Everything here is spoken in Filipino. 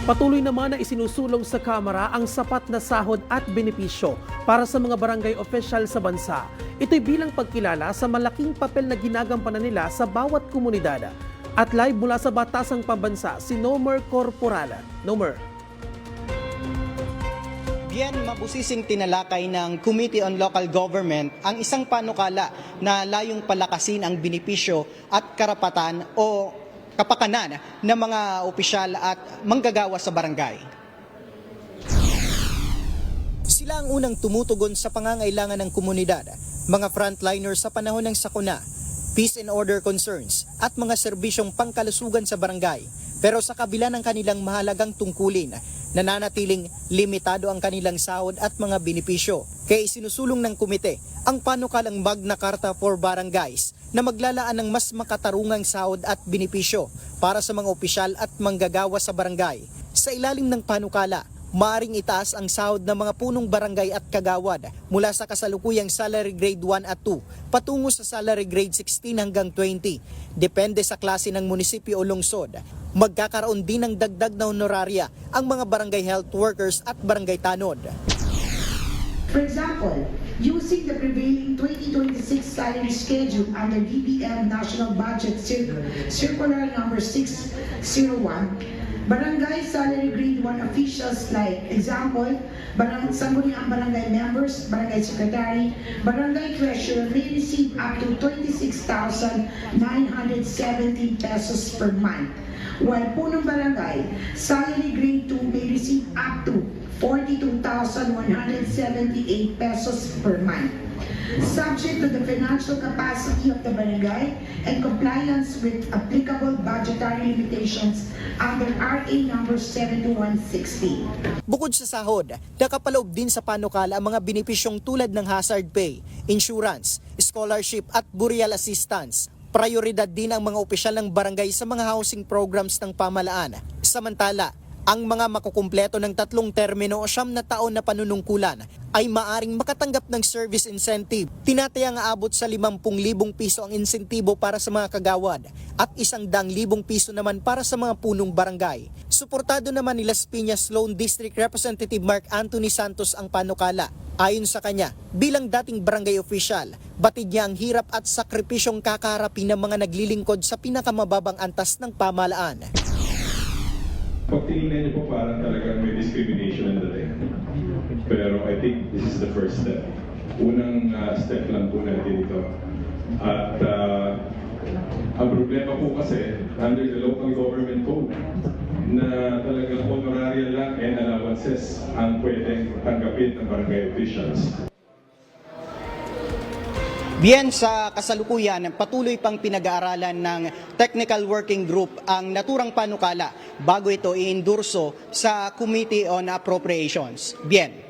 Patuloy naman na isinusulong sa Kamara ang sapat na sahod at benepisyo para sa mga barangay official sa bansa. Ito'y bilang pagkilala sa malaking papel na ginagampanan nila sa bawat komunidad. At live mula sa Batasang Pambansa, si Nomer Corporal. Nomer. Bien, mabusising tinalakay ng Committee on Local Government ang isang panukala na layong palakasin ang benepisyo at karapatan o kapakanan ng mga opisyal at manggagawa sa barangay. Sila ang unang tumutugon sa pangangailangan ng komunidad, mga frontliners sa panahon ng sakuna, peace and order concerns at mga serbisyong pangkalusugan sa barangay. Pero sa kabila ng kanilang mahalagang tungkulin, nananatiling limitado ang kanilang sahod at mga benepisyo. Kaya isinusulong ng komite ang panukalang Magna Carta for Barangays na maglalaan ng mas makatarungang sahod at benepisyo para sa mga opisyal at manggagawa sa barangay. Sa ilalim ng panukala, maaring itaas ang sahod ng mga punong barangay at kagawad mula sa kasalukuyang salary grade 1 at 2 patungo sa salary grade 16 hanggang 20. Depende sa klase ng munisipyo o lungsod. Magkakaroon din ng dagdag na honoraria ang mga barangay health workers at barangay tanod. For example, using the prevailing 2026 salary schedule under DBM National Budget Circular number 601, barangay salary grade 1 officials like example, sangguniang barangay members, barangay secretary, barangay treasurer may receive up to 26,970 pesos per month. While punong barangay, salary grade 2 may receive up to 42,178 pesos per month. Subject to the financial capacity of the barangay and compliance with applicable budgetary limitations under RA number 7160. Bukod sa sahod, nakapaloob din sa panukala ang mga benepisyong tulad ng hazard pay, insurance, scholarship at burial assistance. Prioridad din ang mga opisyal ng barangay sa mga housing programs ng pamahalaan. Samantala, ang mga makukumpleto ng 3 termino o 9 na taon na panunungkulan ay maaring makatanggap ng service incentive. Tinatayang aabot sa 50,000 piso ang insentibo para sa mga kagawad at 100,000 piso naman para sa mga punong barangay. Suportado naman ni Las Piñas Lone District Representative Mark Anthony Santos ang panukala. Ayon sa kanya, bilang dating barangay official, batid niya ang hirap at sakripisyong kakaharapin ng mga naglilingkod sa pinakamababang antas ng pamahalaan. Pag tinignan niyo po parang talagang may discrimination ang dating. Pero I think this is the first step. Unang step lang po natin ito. At ang problema po kasi under the local government code na talagang honoraria lang and allowances ang pwedeng tanggapin ng barangay officials. Bien, sa kasalukuyan, patuloy pang pinag-aaralan ng Technical Working Group ang naturang panukala bago ito i-endorso sa Committee on Appropriations. Bien.